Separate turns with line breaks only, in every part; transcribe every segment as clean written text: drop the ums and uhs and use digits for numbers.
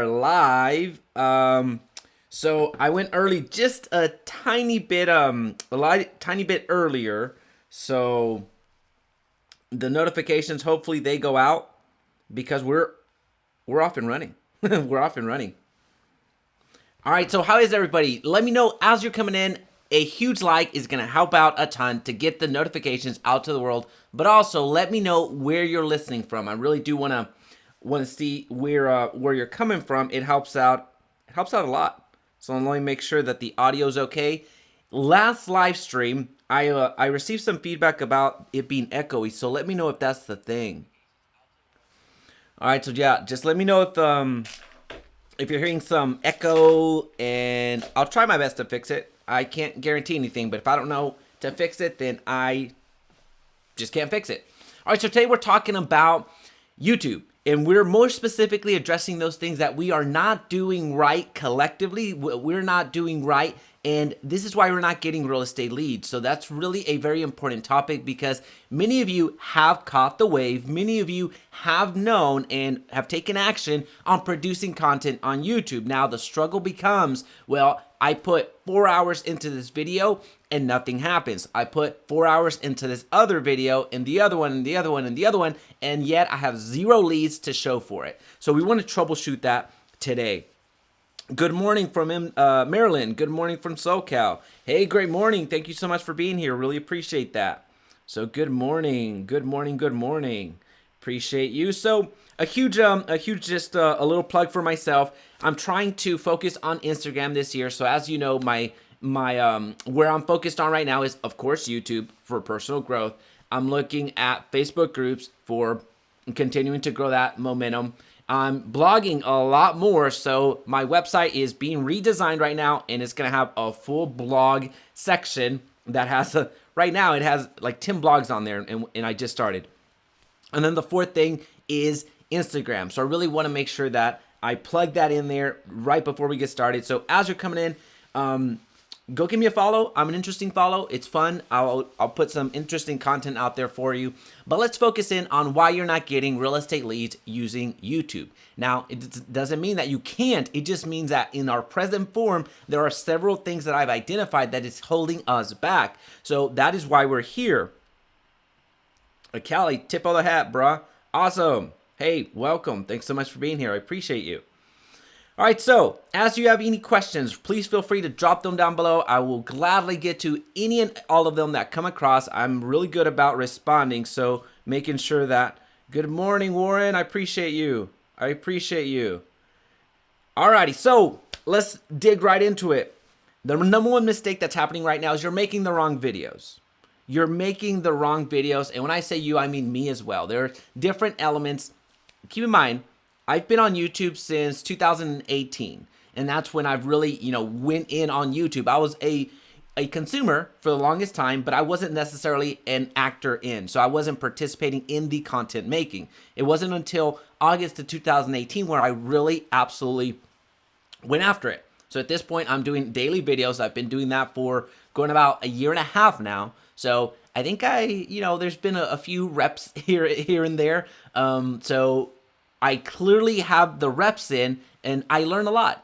Live. So I went early, just a tiny bit, tiny bit earlier. So the notifications, hopefully they go out because we're off and running. We're off and running. All right. So how is everybody? Let me know as you're coming in. A huge like is going to help out a ton to get the notifications out to the world. But also let me know where you're listening from. I really do want to see where you're coming from. It helps out. It helps out a lot. So let me make sure that the audio is okay. Last live stream, I received some feedback about it being echoey. So let me know if that's the thing. All right. So yeah, just let me know if you're hearing some echo, and I'll try my best to fix it. I can't guarantee anything, but if I don't know to fix it, then I just can't fix it. All right, so today we're talking about YouTube, and we're more specifically addressing those things that we are not doing right collectively. We're not doing right, and this is why we're not getting real estate leads. So that's really a very important topic because many of you have caught the wave. Many of you have known and have taken action on producing content on YouTube. Now the struggle becomes, well, I put 4 hours into this video and nothing happens. I put 4 hours into this other video and the other one and the other one and the other one, and yet I have 0 leads to show for it. So we want to troubleshoot that today. Good morning from Maryland. Good morning from SoCal. Hey, great morning. Thank you so much for being here. Really appreciate that. So good morning. Good morning. Good morning. Appreciate you. So a huge just a little plug for myself. I'm trying to focus on Instagram this year. So as you know, my where I'm focused on right now is, of course, YouTube for personal growth. I'm looking at Facebook groups for continuing to grow that momentum. I'm blogging a lot more, so my website is being redesigned right now, and it's going to have a full blog section that has right now it has like 10 blogs on there, and I just started. And then the fourth thing is Instagram. So I really want to make sure that I plug that in there right before we get started. So as you're coming in, go give me a follow. I'm an interesting follow. It's fun. I'll put some interesting content out there for you. But let's focus in on why you're not getting real estate leads using YouTube. Now, it doesn't mean that you can't. It just means that in our present form, there are several things that I've identified that is holding us back. So that is why we're here. Callie, tip of the hat, bruh. Awesome. Hey, welcome. Thanks so much for being here. I appreciate you. All right, so as you have any questions, please feel free to drop them down below. I will gladly get to any and all of them that come across. I'm really good about responding, so making sure that. Good morning, Warren. I appreciate you. I appreciate you. All righty, so let's dig right into it. The number one mistake that's happening right now is you're making the wrong videos. You're making the wrong videos, and when I say you, I mean me as well. There are different elements. Keep in mind, I've been on YouTube since 2018, and that's when I've really, went in on YouTube. I was a consumer for the longest time, but I wasn't necessarily an actor in, so I wasn't participating in the content making. It wasn't until August of 2018 where I really absolutely went after it. So at this point, I'm doing daily videos. I've been doing that for going about a year and a half now. So I think there's been a few reps here and there. So I clearly have the reps in, and I learn a lot.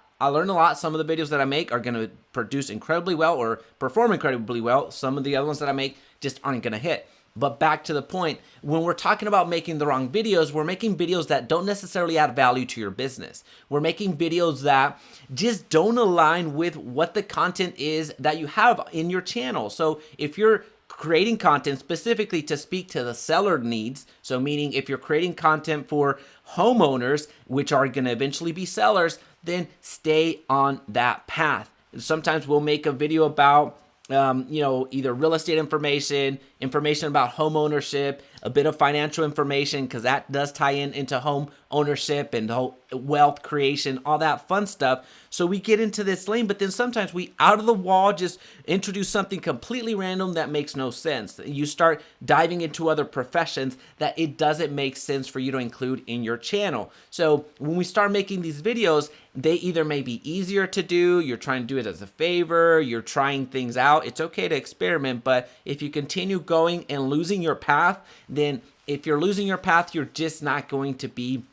Some of the videos that I make are going to produce incredibly well or perform incredibly well. Some of the other ones that I make just aren't going to hit. But back to the point, when we're talking about making the wrong videos, we're making videos that don't necessarily add value to your business. We're making videos that just don't align with what the content is that you have in your channel. So if you're creating content specifically to speak to the seller needs, so meaning if you're creating content for homeowners, which are going to eventually be sellers, then stay on that path. Sometimes we'll make a video about either real estate information about home ownership, a bit of financial information, because that does tie into home ownership and the whole wealth creation, all that fun stuff. So we get into this lane, but then sometimes we out of the wall just introduce something completely random that makes no sense. You start diving into other professions that it doesn't make sense for you to include in your channel. So when we start making these videos, they either may be easier to do, you're trying to do it as a favor, you're trying things out. It's okay to experiment, but if you continue going and losing your path, then if you're losing your path, you're just not going to be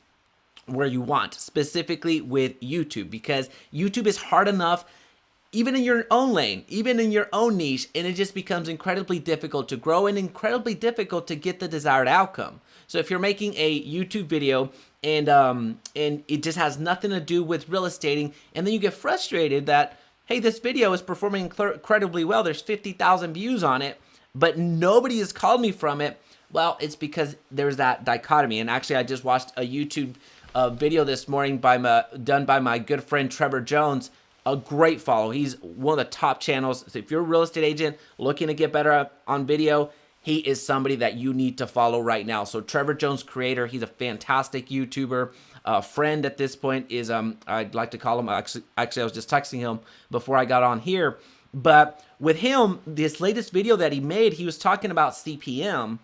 where you want, specifically with YouTube, because YouTube is hard enough even in your own lane, even in your own niche, and it just becomes incredibly difficult to grow and incredibly difficult to get the desired outcome. So if you're making a YouTube video and it just has nothing to do with real estating, and then you get frustrated that, hey, this video is performing incredibly well, there's 50,000 views on it, but nobody has called me from it. Well, it's because there's that dichotomy. And actually, I just watched a YouTube video this morning done by my good friend Trevor Jones. A great follow. He's one of the top channels. So if you're a real estate agent looking to get better on video, he is somebody that you need to follow right now. So Trevor Jones, creator, he's a fantastic YouTuber. Friend at this point is, I'd like to call him, actually I was just texting him before I got on here. But with him, this latest video that he made, he was talking about CPM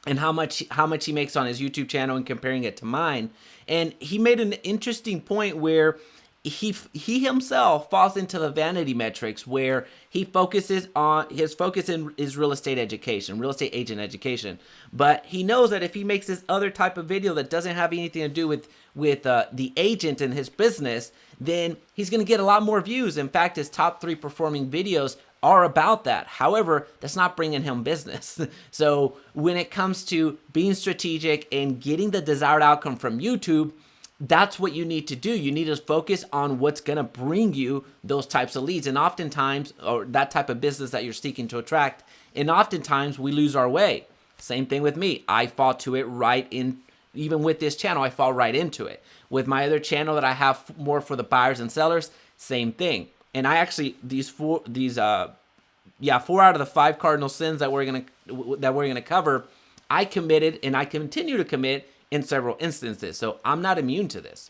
and how much he makes on his YouTube channel and comparing it to mine. And he made an interesting point where he himself falls into the vanity metrics, where he focuses on, his focus is real estate education, real estate agent education. But he knows that if he makes this other type of video that doesn't have anything to do with the agent and his business, then he's going to get a lot more views. In fact, his top 3 performing videos are about that. However, that's not bringing him business. So when it comes to being strategic and getting the desired outcome from YouTube, that's what you need to do. You need to focus on what's going to bring you those types of leads. And oftentimes, or that type of business that you're seeking to attract, and oftentimes we lose our way. Same thing with me. I fall to it right in, even with this channel, I fall right into it. With my other channel that I have more for the buyers and sellers, same thing. And I actually, 4 out of the 5 cardinal sins that we're gonna cover, I committed and I continue to commit in several instances. So I'm not immune to this.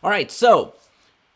All right, so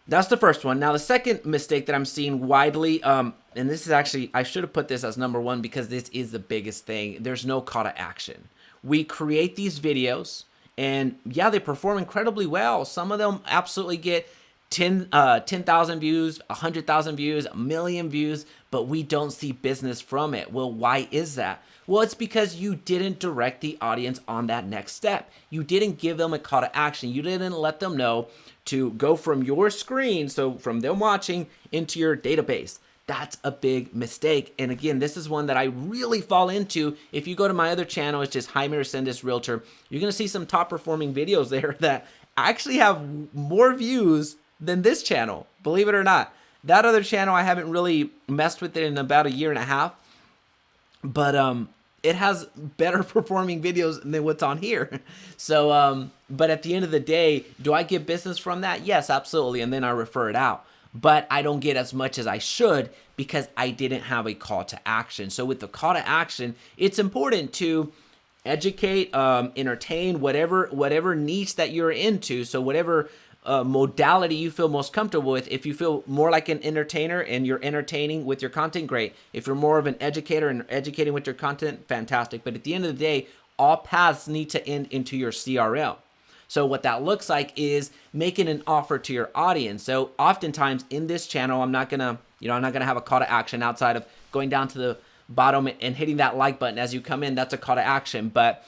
that's the first one. Now the second mistake that I'm seeing widely, and this is actually, I should have put this as number 1 because this is the biggest thing. There's no call to action. We create these videos and yeah, they perform incredibly well. Some of them absolutely get 10,000 views, 100,000 views, 1,000,000 views, but we don't see business from it. Well, why is that? Well, it's because you didn't direct the audience on that next step. You didn't give them a call to action. You didn't let them know to go from your screen, so from them watching, into your database. That's a big mistake. And again, this is one that I really fall into. If you go to my other channel, it's just Jaime Resendiz Realtor. You're going to see some top performing videos there that actually have more views than this channel, believe it or not. That other channel, I haven't really messed with it in about 1.5 years, but it has better performing videos than what's on here. So, but at the end of the day, do I get business from that? Yes, absolutely. And then I refer it out. But I don't get as much as I should because I didn't have a call to action. So with the call to action, it's important to educate, entertain, whatever niche that you're into. So whatever modality you feel most comfortable with. If you feel more like an entertainer and you're entertaining with your content, great. If you're more of an educator and educating with your content, fantastic. But at the end of the day, all paths need to end into your CRM. So what that looks like is making an offer to your audience. So oftentimes in this channel, I'm not gonna have a call to action outside of going down to the bottom and hitting that like button as you come in. That's a call to action. But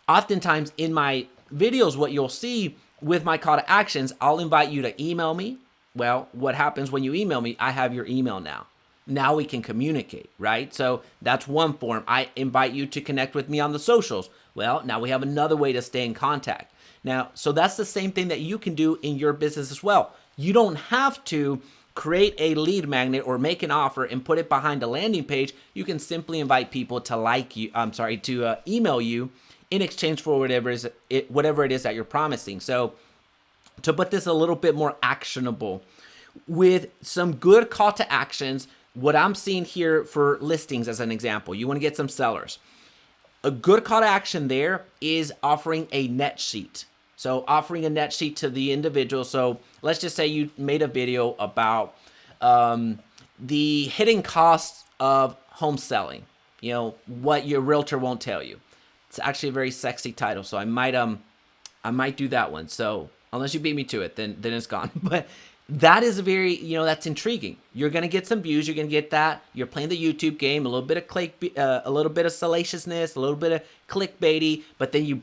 oftentimes in my videos, what you'll see with my call to actions, I'll invite you to email me. Well, what happens when you email me? I have your email now. Now we can communicate, right? So that's one form. I invite you to connect with me on the socials. Well, now we have another way to stay in contact. Now, so that's the same thing that you can do in your business as well. You don't have to create a lead magnet or make an offer and put it behind a landing page. You can simply invite people to email you in exchange for whatever it is that you're promising. So to put this a little bit more actionable, with some good call to actions, what I'm seeing here for listings as an example, you want to get some sellers. A good call to action there is offering a net sheet. So offering a net sheet to the individual. So let's just say you made a video about the hidden costs of home selling, what your realtor won't tell you. It's actually a very sexy title, so I might do that one. So unless you beat me to it, then it's gone. But that is very, that's intriguing. You're gonna get some views. You're gonna get that. You're playing the YouTube game, a little bit of a little bit of salaciousness, a little bit of clickbaity, but then you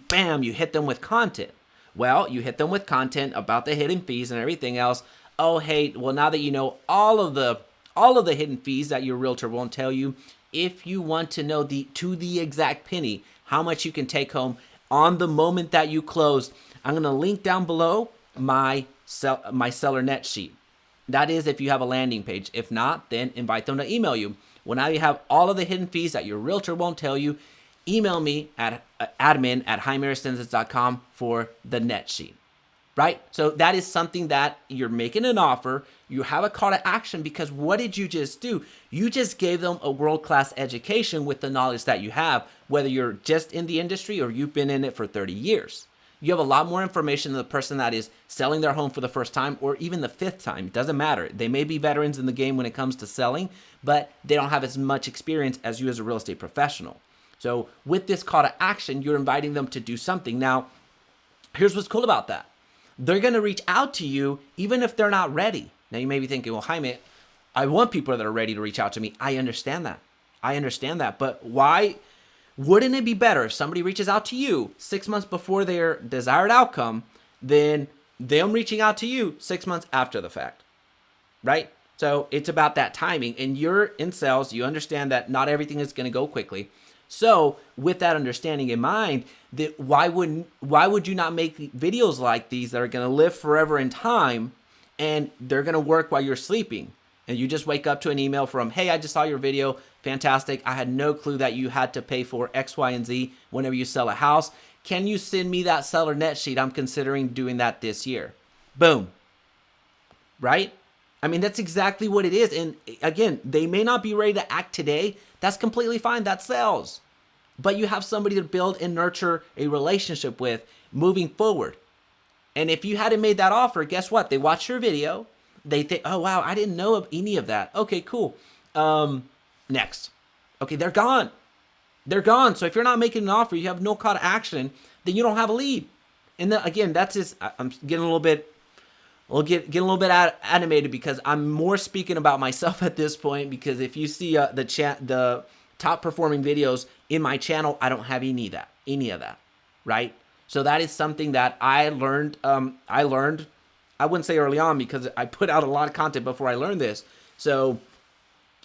hit them with content. Well, you hit them with content about the hidden fees and everything else. Oh, hey, well, now that you know all of the hidden fees that your realtor won't tell you, if you want to know to the exact penny how much you can take home on the moment that you close, I'm going to link down below my seller net sheet. That is if you have a landing page. If not, then invite them to email you. Well, now you have all of the hidden fees that your realtor won't tell you. Email me at admin@JaimeResendiz.com for the net sheet, right? So that is something that you're making an offer. You have a call to action, because what did you just do? You just gave them a world-class education with the knowledge that you have, whether you're just in the industry or you've been in it for 30 years. You have a lot more information than the person that is selling their home for the first time or even the fifth time. It doesn't matter. They may be veterans in the game when it comes to selling, but they don't have as much experience as you as a real estate professional. So with this call to action, you're inviting them to do something. Now, here's what's cool about that. They're going to reach out to you even if they're not ready. Now, you may be thinking, well, Jaime, I want people that are ready to reach out to me. I understand that. But why wouldn't it be better if somebody reaches out to you 6 months before their desired outcome than them reaching out to you 6 months after the fact, right? So it's about that timing. And you're in sales. You understand that not everything is going to go quickly. So with that understanding in mind, that why would you not make videos like these that are going to live forever in time, and they're going to work while you're sleeping? And you just wake up to an email from, hey, I just saw your video. Fantastic. I had no clue that you had to pay for X, Y, and Z whenever you sell a house. Can you send me that seller net sheet? I'm considering doing that this year. Boom. Right? I mean, that's exactly what it is. And again, they may not be ready to act today. That's completely fine. That's sales. But you have somebody to build and nurture a relationship with moving forward. And if you hadn't made that offer, guess what? They watch your video. They think, oh, wow, I didn't know of any of that. Okay, cool. Next. Okay, they're gone. They're gone. So if you're not making an offer, you have no call to action, then you don't have a lead. And then, again, that's just, I'm getting a little bit, getting a little bit animated because I'm more speaking about myself at this point, because if you see the top performing videos in my channel, I don't have any of that, right? So that is something that I learned. I wouldn't say early on, because I put out a lot of content before I learned this. So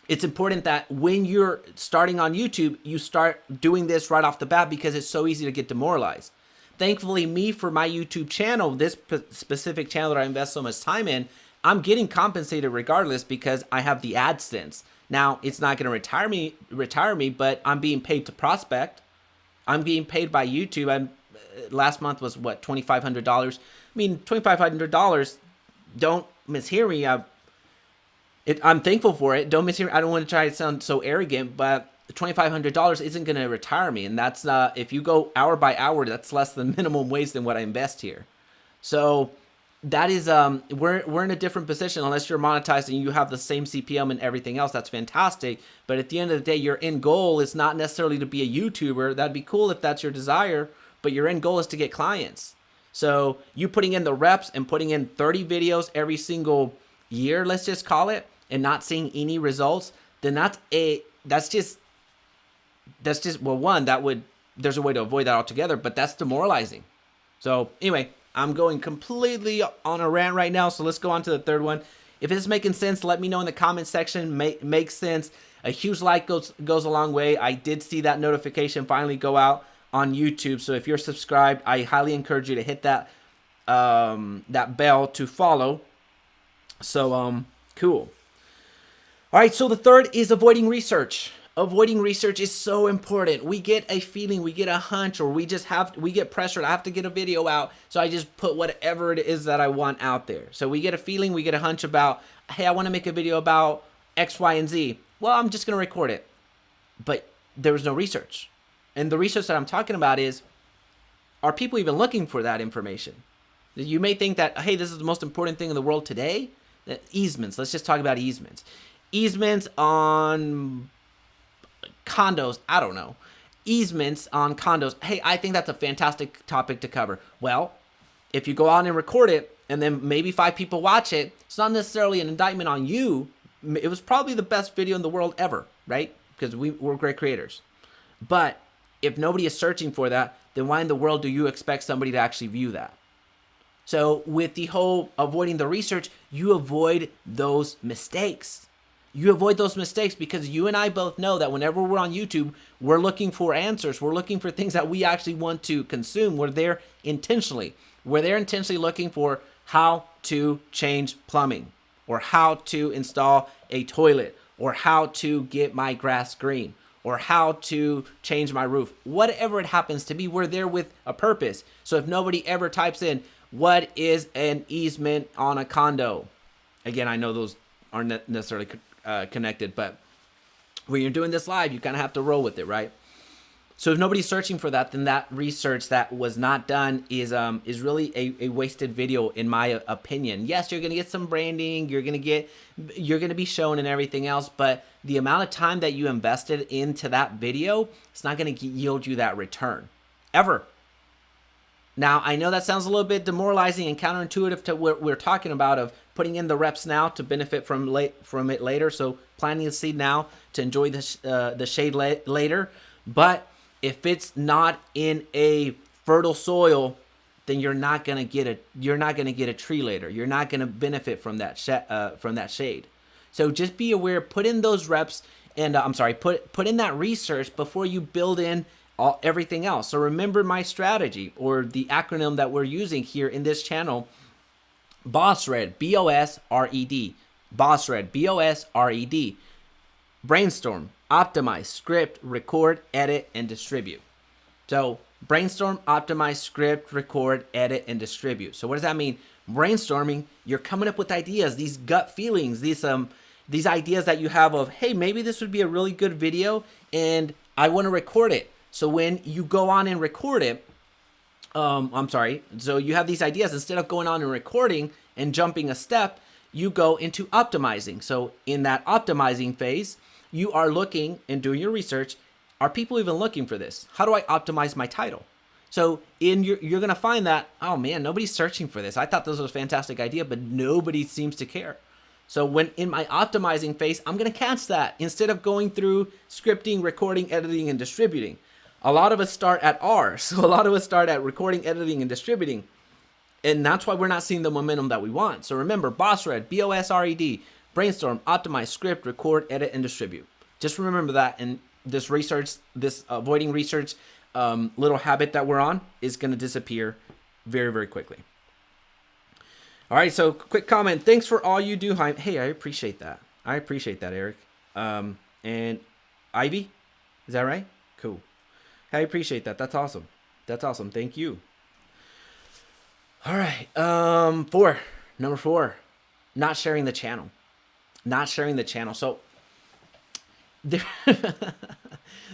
it's important that when you're starting on YouTube, you start doing this right off the bat, because it's so easy to get demoralized. Thankfully, for my YouTube channel, this specific channel that I invest so much time in, I'm getting compensated regardless, because I have the AdSense. Now, it's not going to retire me, but I'm being paid to prospect. I'm being paid by YouTube. Last month was what, $2,500. I mean, $2,500. Don't mishear me. I'm thankful for it. Don't mishear me. I don't want to try to sound so arrogant, but $2,500 isn't going to retire me, and that's if you go hour by hour, that's less than minimum wage than what I invest here. So that is we're in a different position. Unless you're monetizing, you have the same CPM and everything else. That's fantastic. But at the end of the day, your end goal is not necessarily to be a YouTuber. That'd be cool if that's your desire, but your end goal is to get clients. So you putting in the reps and putting in 30 videos every single year, let's just call it, and not seeing any results, then that's just well, one, there's a way to avoid that altogether, but that's demoralizing. So anyway, I'm going completely on a rant right now, so let's go on to the third one. If it's making sense, let me know in the comment section. Makes sense. A huge like goes a long way. I did see that notification finally go out on YouTube, so if you're subscribed, I highly encourage you to hit that bell to follow. So cool. All right, so the third is avoiding research. Avoiding research is so important. We get a feeling, we get a hunch, or we get pressured. I have to get a video out, so I just put whatever it is that I want out there. So we get a feeling, we get a hunch about, hey, I want to make a video about X, Y, and Z. Well, I'm just going to record it. But there was no research. And the research that I'm talking about is, are people even looking for that information? You may think that, hey, this is the most important thing in the world today. Easements. Let's just talk about easements. Easements on condos. I don't know. Easements on condos. Hey, I think that's a fantastic topic to cover. Well, if you go out and record it, and then maybe 5 people watch it, it's not necessarily an indictment on you. It was probably the best video in the world ever, right? Because we're great creators. But if nobody is searching for that, then why in the world do you expect somebody to actually view that? So with the whole avoiding the research, you avoid those mistakes. You avoid those mistakes because you and I both know that whenever we're on YouTube, we're looking for answers. We're looking for things that we actually want to consume. We're there intentionally. We're there intentionally looking for how to change plumbing, or how to install a toilet, or how to get my grass green, or how to change my roof. Whatever it happens to be, we're there with a purpose. So if nobody ever types in, what is an easement on a condo? Again, I know those aren't necessarily connected, but when you're doing this live, you kind of have to roll with it, right? So if nobody's searching for that, then that research that was not done is really a wasted video, in my opinion. Yes, you're gonna get some branding, you're gonna be shown and everything else, but the amount of time that you invested into that video, it's not gonna yield you that return, ever. Now, I know that sounds a little bit demoralizing and counterintuitive to what we're talking about, of putting in the reps now to benefit from it later. So planting the seed now to enjoy the shade later. But if it's not in a fertile soil, then you're not gonna get a tree later. You're not gonna benefit from that shade. So just be aware. Put in those reps, and put in that research before you build in everything else. So remember my strategy, or the acronym that we're using here in this channel: BOSRED, BOSRED, BOSRED, BOSRED. Brainstorm, optimize, script, record, edit, and distribute. So brainstorm, optimize, script, record, edit, and distribute. So what does that mean? Brainstorming, you're coming up with ideas, these gut feelings, these ideas that you have of, hey, maybe this would be a really good video and I want to record it. So when you go on and record it, so you have these ideas. Instead of going on and recording and jumping a step, you go into optimizing. So in that optimizing phase, you are looking and doing your research. Are people even looking for this? How do I optimize my title? So you're going to find that, oh man, nobody's searching for this. I thought this was a fantastic idea, but nobody seems to care. So when in my optimizing phase, I'm going to catch that instead of going through scripting, recording, editing, and distributing. A lot of us start at R. So a lot of us start at recording, editing, and distributing. And that's why we're not seeing the momentum that we want. So remember, BOSRED, BOSRED, brainstorm, optimize, script, record, edit, and distribute. Just remember that. And this research, this avoiding research little habit that we're on is going to disappear very, very quickly. All right, so quick comment. Thanks for all you do, Jaime. Hey, I appreciate that. I appreciate that, Eric. And Ivy, is that right? Cool. I appreciate that. That's awesome. That's awesome. Thank you. All right. Number 4, not sharing the channel. Not sharing the channel. So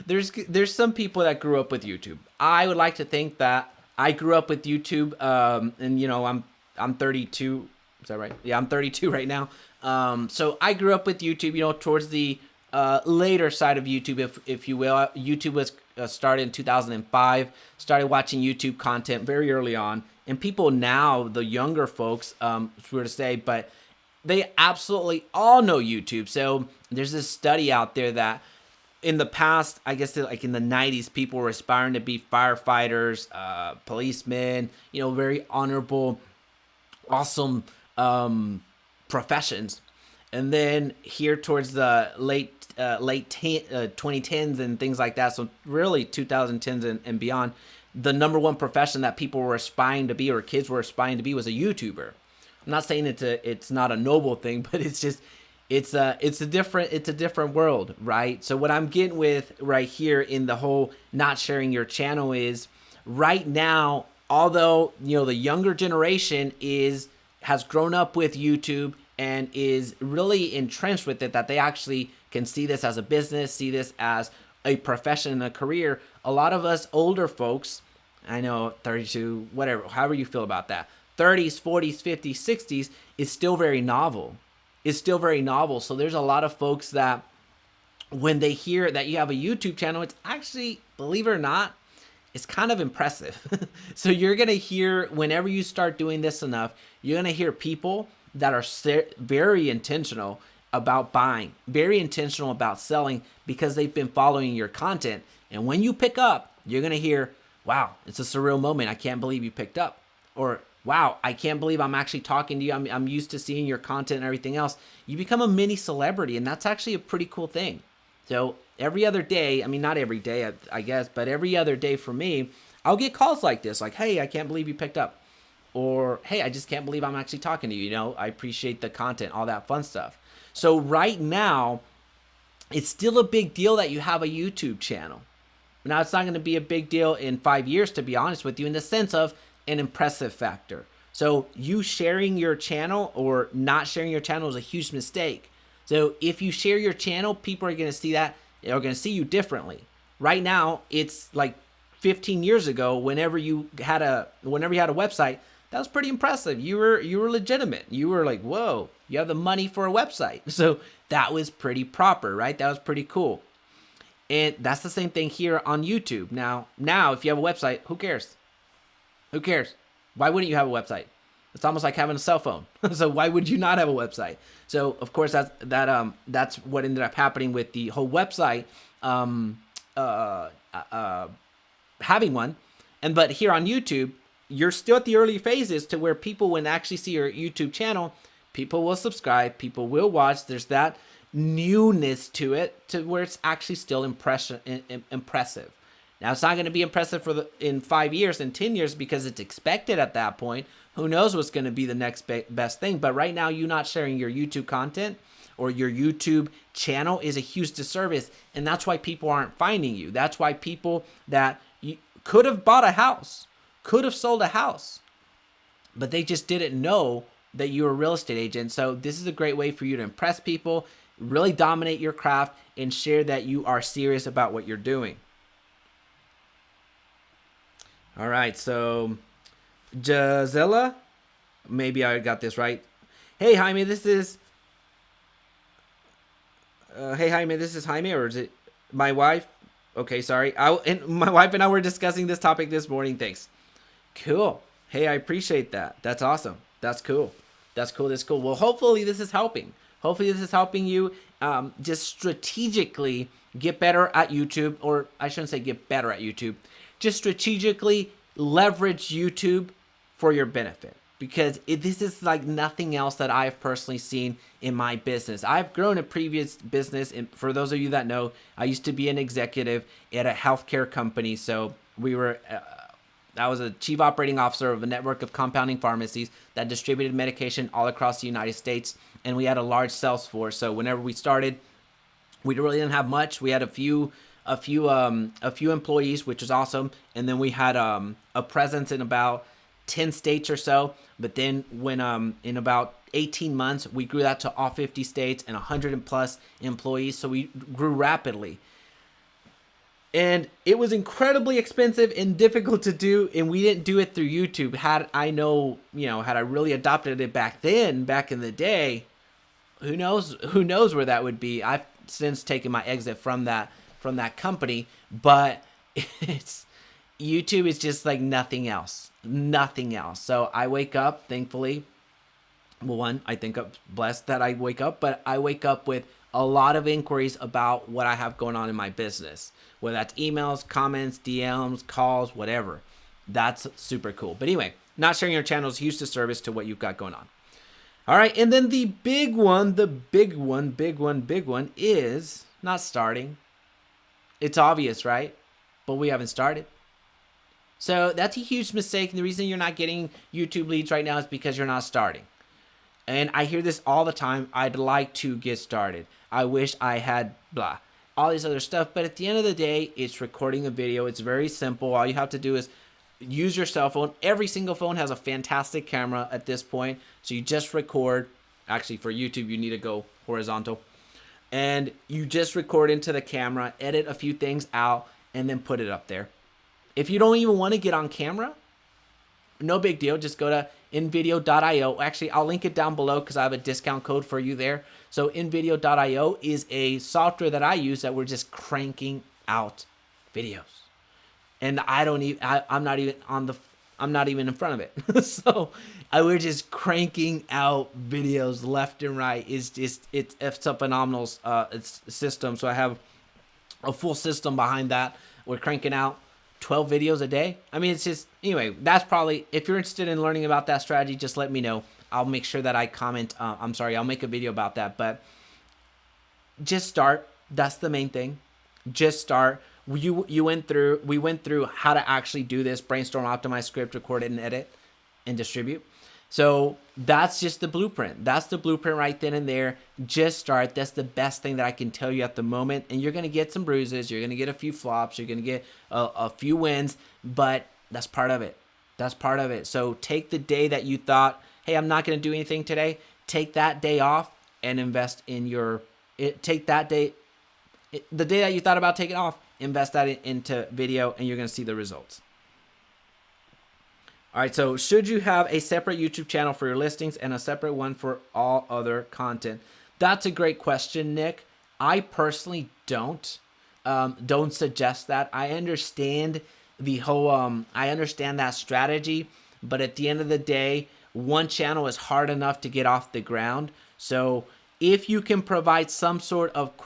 there's some people that grew up with YouTube. I would like to think that I grew up with YouTube, and you know, I'm 32. Is that right? Yeah, I'm 32 right now. So I grew up with YouTube, you know, towards the later side of YouTube, if you will. YouTube was started in 2005. Started watching YouTube content very early on, and people now, the younger folks, it's weird to say, but they absolutely all know YouTube. So there's this study out there that in the past, I guess like in the 90s, people were aspiring to be firefighters, policemen, you know, very honorable, awesome professions. And then here towards the late 2010s and things like that, so really 2010s and beyond, the number one profession that people were aspiring to be, or kids were aspiring to be, was a YouTuber. I'm not saying it's not a noble thing, but it's just it's a different world, right? So what I'm getting with right here in the whole not sharing your channel is, right now, although you know the younger generation has grown up with YouTube and is really entrenched with it, that they actually can see this as a business, see this as a profession, a career. A lot of us older folks, I know 32, whatever, however you feel about that, 30s, 40s, 50s, 60s, is still very novel. It's still very novel. So there's a lot of folks that when they hear that you have a YouTube channel, it's actually, believe it or not, it's kind of impressive. So you're going to hear, whenever you start doing this enough, you're going to hear people that are very intentional about buying, very intentional about selling, because they've been following your content. And when you pick up, you're going to hear, wow, it's a surreal moment. I can't believe you picked up. Or wow, I can't believe I'm actually talking to you. I'm used to seeing your content and everything else. You become a mini celebrity, and that's actually a pretty cool thing. So every other day, I mean, not every day, I guess, but every other day for me, I'll get calls like this, like, hey, I can't believe you picked up. Or, hey, I just can't believe I'm actually talking to you. You know, I appreciate the content, all that fun stuff. So right now, it's still a big deal that you have a YouTube channel. Now, it's not going to be a big deal in 5 years, to be honest with you, in the sense of an impressive factor. So you sharing your channel or not sharing your channel is a huge mistake. So if you share your channel, people are going to see that. They're going to see you differently. Right now, it's like 15 years ago, whenever you had a website, that was pretty impressive. You were legitimate. You were like, whoa, you have the money for a website. So that was pretty proper, right? That was pretty cool. And that's the same thing here on YouTube. Now, if you have a website, who cares? Who cares? Why wouldn't you have a website? It's almost like having a cell phone. So why would you not have a website? So of course that's what ended up happening with the whole website having one. But here on YouTube, you're still at the early phases to where people, when actually see your YouTube channel, people will subscribe, people will watch. There's that newness to it, to where it's actually still impressive. Now, it's not going to be impressive in 5 years and 10 years because it's expected at that point. Who knows what's going to be the next best thing? But right now, you not sharing your YouTube content or your YouTube channel is a huge disservice, and that's why people aren't finding you. That's why people that could have bought a house, could have sold a house, but they just didn't know that you're a real estate agent. So this is a great way for you to impress people, really dominate your craft, and share that you are serious about what you're doing. All right, so Gisela, maybe I got this right. Hey Jaime, this is Jaime, or is it my wife? Okay, sorry. My wife and I were discussing this topic this morning. Thanks. Cool. Hey, I appreciate that. That's awesome. That's cool. That's cool. Well, hopefully this is helping. Hopefully this is helping you just strategically get better at YouTube, or I shouldn't say get better at YouTube. Just strategically leverage YouTube for your benefit, because this is like nothing else that I've personally seen in my business. I've grown a previous business, and for those of you that know, I used to be an executive at a healthcare company. So I was a chief operating officer of a network of compounding pharmacies that distributed medication all across the United States, and we had a large sales force. So whenever we started, we really didn't have much. We had a few employees, which was awesome, and then we had a presence in about 10 states or so. But then when in about 18 months, we grew that to all 50 states and 100 plus employees. So we grew rapidly. And it was incredibly expensive and difficult to do, and we didn't do it through YouTube. Had I really adopted it back in the day, who knows where that would be. I've since taken my exit from that company, but YouTube is just like nothing else. So I wake up, thankfully. Well, one, I think I'm blessed that I wake up, but I wake up with a lot of inquiries about what I have going on in my business, whether that's emails, comments, DMs, calls, whatever. That's super cool. But anyway, not sharing your channel is huge disservice to what you've got going on. All right, and then the big one is not starting. It's obvious, right? But we haven't started. So that's a huge mistake. And the reason you're not getting YouTube leads right now is because you're not starting. And I hear this all the time. I'd like to get started. I wish I had blah, all this other stuff. But at the end of the day, it's recording a video. It's very simple. All you have to do is use your cell phone. Every single phone has a fantastic camera at this point. So you just record. Actually, for YouTube, you need to go horizontal. And you just record into the camera, edit a few things out, and then put it up there. If you don't even want to get on camera, no big deal. Just go to invideo.io. Actually, I'll link it down below because I have a discount code for you there. So invideo.io is a software that I use that we're just cranking out videos. And I'm not even in front of it. So we're just cranking out videos left and right. It's a phenomenal system. So I have a full system behind that. We're cranking out 12 videos a day. I mean, it's just, anyway, that's probably, if you're interested in learning about that strategy, just let me know. I'll make sure that I comment. I'll make a video about that, but just start. That's the main thing. Just start. We went through how to actually do this: brainstorm, optimize, script, record it, and edit, and distribute. So that's just the blueprint. That's the blueprint right then and there. Just start. That's the best thing that I can tell you at the moment. And you're gonna get some bruises. You're gonna get a few flops. You're gonna get a few wins, but that's part of it. That's part of it. So take the day that you thought, hey, I'm not gonna do anything today. Take that day off and invest in your. Take that day. The day that you thought about taking off, invest that into video, and you're going to see the results. All right, so should you have a separate YouTube channel for your listings and a separate one for all other content? That's a great question, Nick. I personally don't suggest that. I understand the whole, I understand that strategy, but at the end of the day, one channel is hard enough to get off the ground. So if you can provide some sort of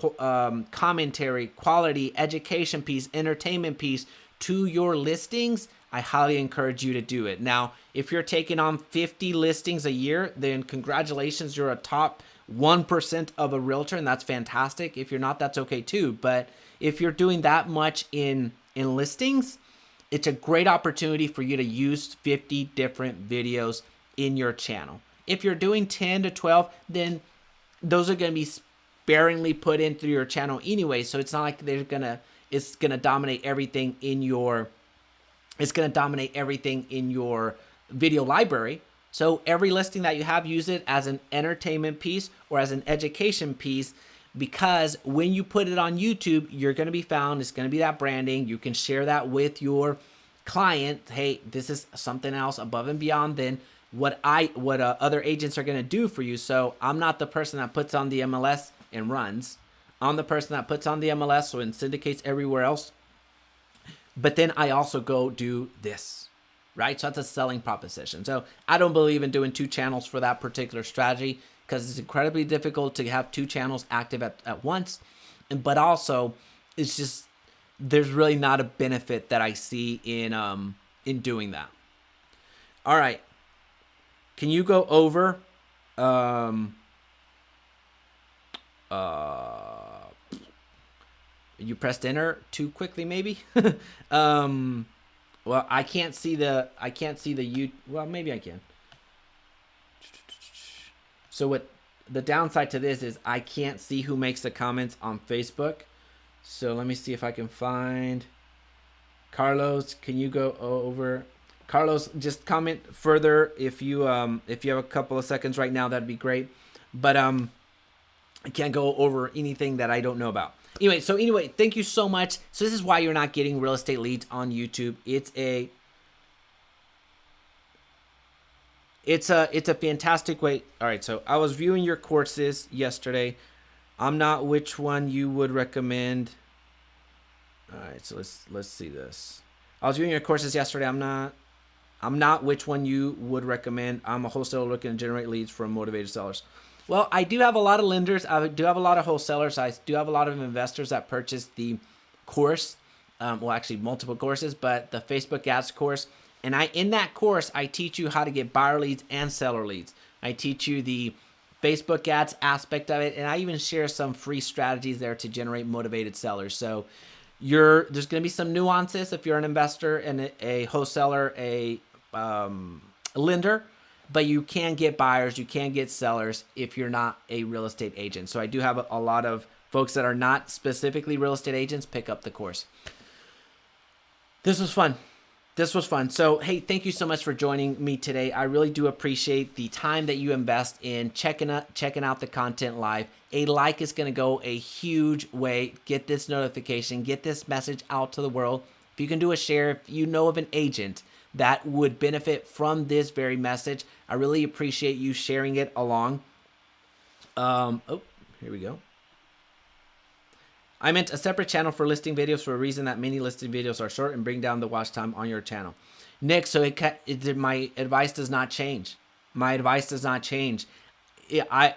commentary, quality, education piece, entertainment piece to your listings, I highly encourage you to do it. Now, if you're taking on 50 listings a year, then congratulations, you're a top 1% of a realtor, and that's fantastic. If you're not, that's okay too. But if you're doing that much in listings, it's a great opportunity for you to use 50 different videos in your channel. If you're doing 10 to 12, then those are going to be sparingly put in through your channel anyway. So it's not like it's going to dominate everything in your, video library. So every listing that you have, use it as an entertainment piece or as an education piece, because when you put it on YouTube, you're going to be found. It's going to be that branding. You can share that with your client. Hey, this is something else above and beyond than what other agents are going to do for you. So I'm not the person that puts on the MLS and runs. I'm the person that puts on the MLS and syndicates everywhere else. But then I also go do this, right? So that's a selling proposition. So I don't believe in doing two channels for that particular strategy, because it's incredibly difficult to have two channels active at once. But also, it's just, there's really not a benefit that I see in doing that. All right. Can you go over you pressed enter too quickly maybe? Well, I can't see the well, maybe I can. So what the downside to this is I can't see who makes the comments on Facebook. So let me see if I can find Carlos. Can you go over? Carlos, just comment further if you have a couple of seconds right now. That'd be great. But I can't go over anything that I don't know about. Anyway, thank you so much. So this is why you're not getting real estate leads on YouTube. It's a fantastic way. All right, so I was viewing your courses yesterday. I'm not which one you would recommend. All right, so let's see this. I was viewing your courses yesterday. I'm not which one you would recommend. I'm a wholesaler looking to generate leads from motivated sellers. Well, I do have a lot of lenders. I do have a lot of wholesalers. I do have a lot of investors that purchase the course. Well, actually multiple courses, but the Facebook ads course. And in that course, I teach you how to get buyer leads and seller leads. I teach you the Facebook ads aspect of it. And I even share some free strategies there to generate motivated sellers. So there's going to be some nuances if you're an investor and a wholesaler, a lender, but you can get buyers, you can get sellers if you're not a real estate agent. So I do have a lot of folks that are not specifically real estate agents pick up the course. This was fun. So, hey, thank you so much for joining me today. I really do appreciate the time that you invest in checking out the content live. A like is going to go a huge way. Get this notification, get this message out to the world. If you can do a share, if you know of an agent that would benefit from this very message, I really appreciate you sharing it along. Here we go. I meant a separate channel for listing videos for a reason that many listing videos are short and bring down the watch time on your channel. Nick, so my advice does not change.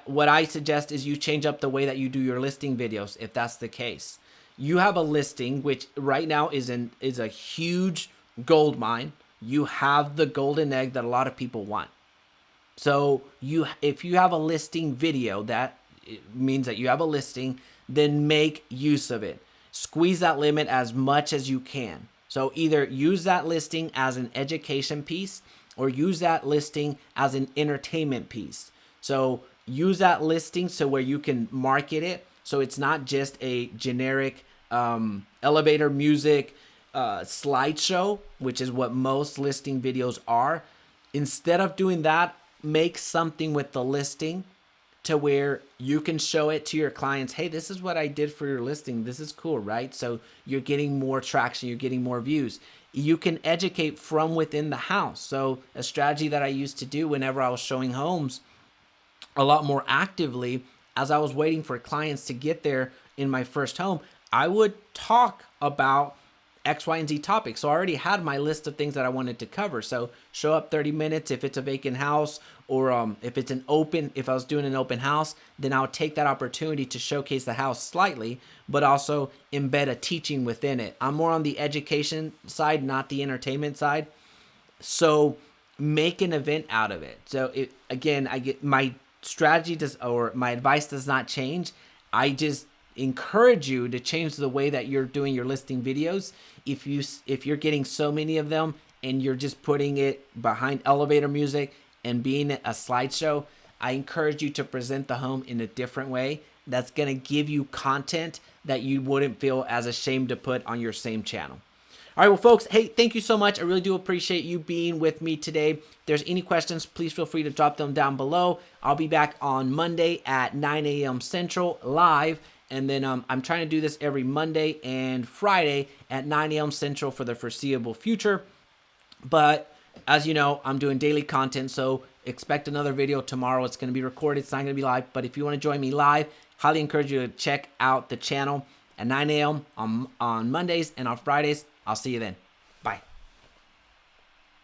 What I suggest is you change up the way that you do your listing videos if that's the case. you have a listing, which right now is a huge gold mine. You have the golden egg that a lot of people want. So if you have a listing video, that means that you have a listing, then make use of it. Squeeze that limit as much as you can. So either use that listing as an education piece or use that listing as an entertainment piece. So use that listing so where you can market it. So it's not just a generic elevator music slideshow, which is what most listing videos are. Instead of doing that, make something with the listing to where you can show it to your clients. Hey, this is what I did for your listing. This is cool, right? So you're getting more traction, you're getting more views. You can educate from within the house. So a strategy that I used to do whenever I was showing homes a lot more actively, as I was waiting for clients to get there in my first home, I would talk about X, Y, and Z topics. So I already had my list of things that I wanted to cover. So show up 30 minutes if it's a vacant house, or if it's if I was doing an open house, then I would take that opportunity to showcase the house slightly, but also embed a teaching within it. I'm more on the education side, not the entertainment side. So make an event out of it. So again, I get my strategy my advice does not change. I just encourage you to change the way that you're doing your listing videos. If you're getting so many of them and you're just putting it behind elevator music and being a slideshow, I encourage you to present the home in a different way that's going to give you content that you wouldn't feel as ashamed to put on your same channel. All right, well, folks, hey, thank you so much. I really do appreciate you being with me today. If there's any questions, please feel free to drop them down below. I'll be back on Monday at 9 a.m. Central live. And then I'm trying to do this every Monday and Friday at 9 a.m. Central for the foreseeable future. But as you know, I'm doing daily content, so expect another video tomorrow. It's going to be recorded. It's not going to be live. But if you want to join me live, highly encourage you to check out the channel at 9 a.m. on Mondays and on Fridays. I'll see you then. Bye.